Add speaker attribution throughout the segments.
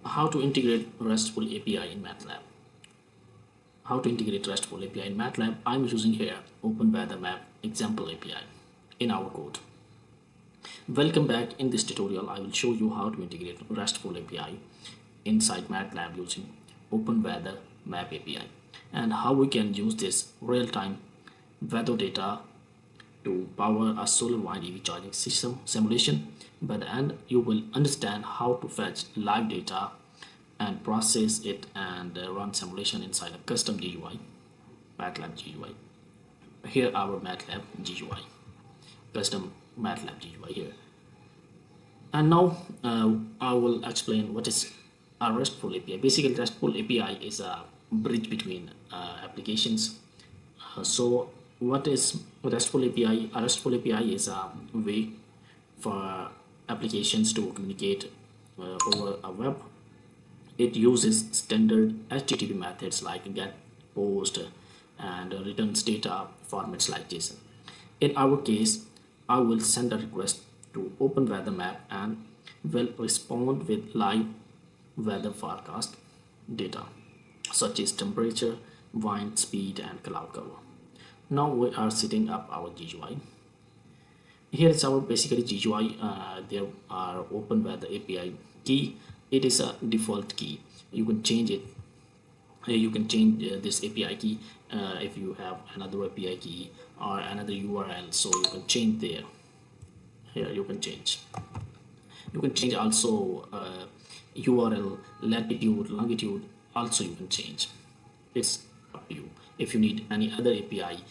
Speaker 1: How to integrate RESTful API in MATLAB. How to integrate RESTful API in MATLAB? I'm using here OpenWeatherMap example API in our code. Welcome back. In this tutorial, I will show you how to integrate RESTful API inside MATLAB using OpenWeatherMap API and how we can use this real-time weather data to power a solar wind EV charging system simulation. By the end, you will understand how to fetch live data and process it and run simulation inside a custom GUI, MATLAB GUI. Here our MATLAB GUI, custom MATLAB GUI here. And now I will explain what is a RESTful API. Basically, RESTful API is a bridge between applications. So what is RESTful API? A RESTful API is a way for applications to communicate over a web. It uses standard HTTP methods like GET, POST, and returns data formats like JSON. In our case, I will send a request to OpenWeatherMap and will respond with live weather forecast data such as temperature, wind speed, and cloud cover. Now we are setting up our GUI. Here is our basically GUI. There are OpenWeather API key. It is a default key. You can change it. You can change this API key if you have another API key or another URL. So you can change there. Here you can change. You can change also URL, latitude, longitude. Also you can change. It's up to you. If you need any other API,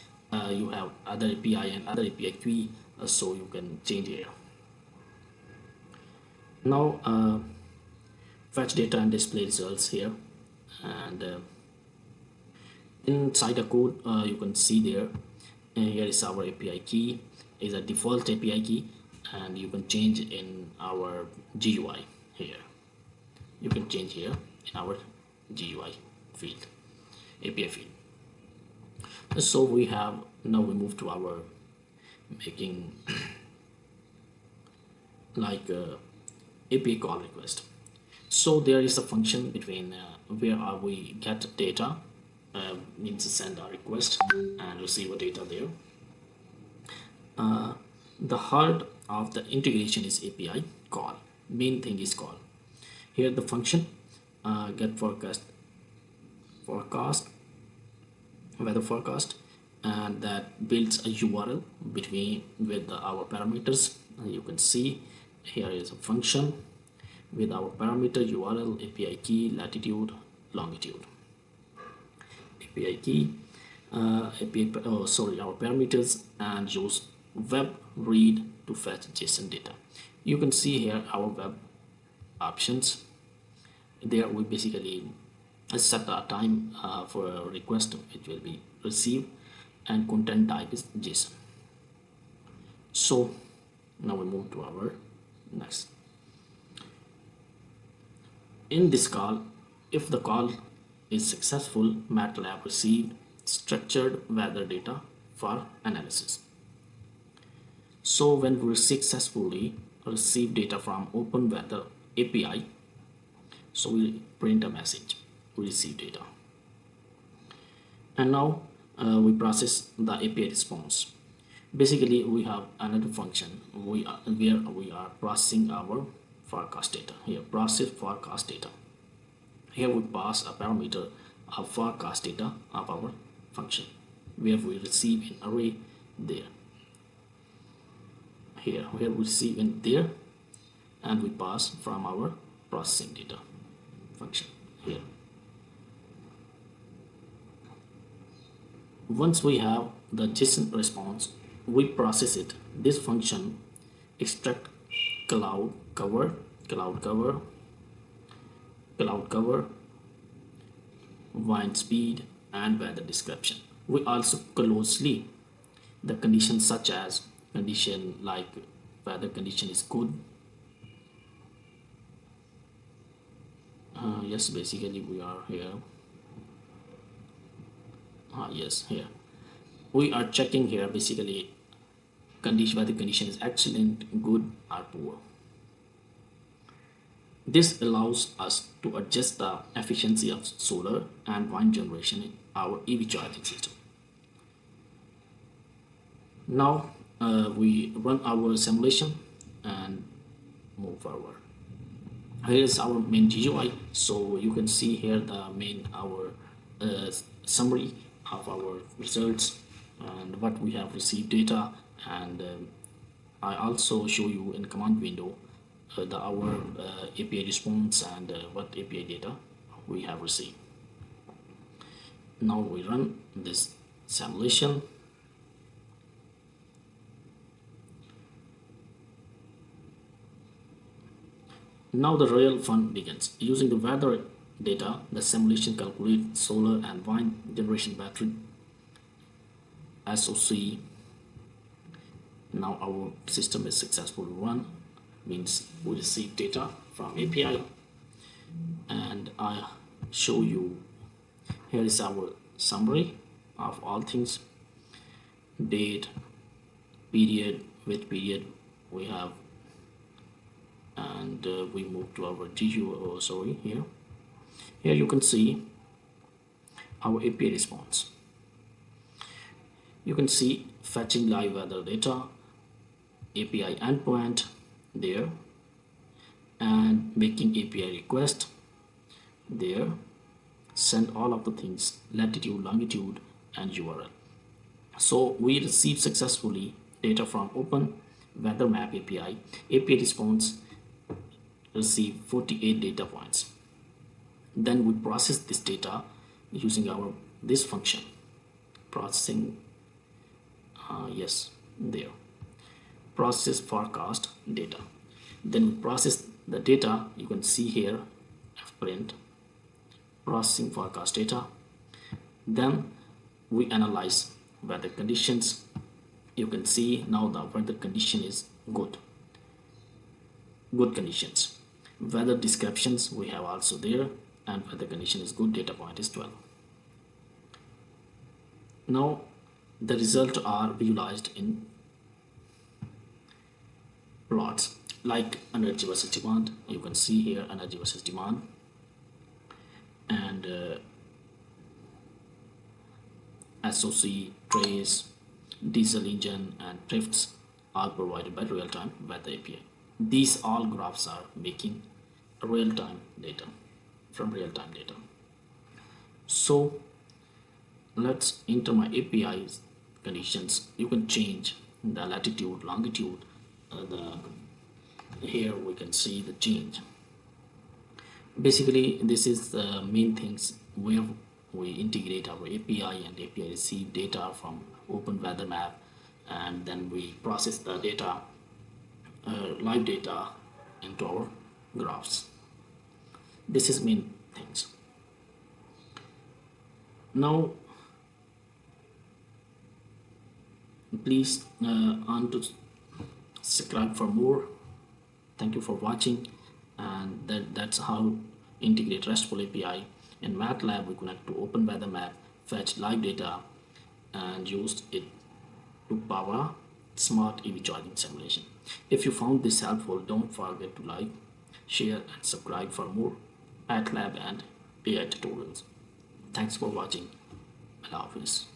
Speaker 1: you have other API and other API key. So you can change here. Now fetch data and display results here, and inside the code you can see there, here is our API key, is a default API key, and you can change in our GUI here. You can change here in our GUI field, API field. So we have, now we move to our making like API call request. So there is a function between where we get data, means to send a request and receive a data there. The heart of the integration is API call. Main thing is call. Here the function get forecast, weather forecast, and that builds a URL between with our parameters. You can see here is a function with our parameter URL, API key, latitude, longitude, API key, our parameters, and use web read to fetch JSON data. You can see here our web options. There we basically set a time for a request which will be received, and content type is JSON. So now we move to our next. In this call, if the call is successful, MATLAB received structured weather data for analysis. So when we successfully receive data from OpenWeather API, so we print a message, we receive data. And now we process the API response. Basically we have another function where we are processing our forecast data. Here process forecast data. Here we pass a parameter of forecast data of our function where we receive an array there. Here we receive in there, and we pass from our processing data function here. Once we have the JSON response, we process it. This function extract cloud cover, wind speed, and weather description. We also closely the conditions such as condition like weather condition is good. Yes, basically we are here. Yes, here we are checking here basically condition, whether condition is excellent, good, or poor. This allows us to adjust the efficiency of solar and wind generation in our EV charging system. Now we run our simulation and move forward. Here is our main GUI, so you can see here the main our summary of our results and what we have received data, and I also show you in command window our API response and what API data we have received. Now we run this simulation. Now the real fun begins. Using the weather data, the simulation calculates solar and wind generation battery SOC. Now our system is successfully run, means we receive data from API, and I show you here is our summary of all things: date, period, which period we have, and we move to our GUI. Here you can see our API response. You can see fetching live weather data, API endpoint there, and making API request there, send all of the things, latitude, longitude, and URL. So we received successfully data from OpenWeatherMap API. API response received 48 data points. Then we process this data using this function, processing there, process forecast data. Then we process the data. You can see here print processing forecast data. Then we analyze weather conditions. You can see now the weather condition is good conditions. Weather descriptions we have also there, and weather condition is good, data point is 12. Now the results are visualized in plots like energy versus demand. You can see here energy versus demand, and SOC, trace, diesel engine, and drifts are provided by real-time weather API. These all graphs are making real-time data from real-time data. So let's enter my API's conditions. You can change the latitude, longitude. Here we can see the change. Basically, this is the main things where we integrate our API, and API receive data from OpenWeatherMap, and then we process the data, live data, into our graphs. This is main things. Now please on to subscribe for more. Thank you for watching, and that's how integrate RESTful API. In MATLAB we connect to OpenWeatherMap, fetch live data, and used it to power smart EV charging simulation. If you found this helpful, don't forget to like, share, and subscribe for more MATLAB and AI tutorials. Thanks for watching. Allah Hafiz.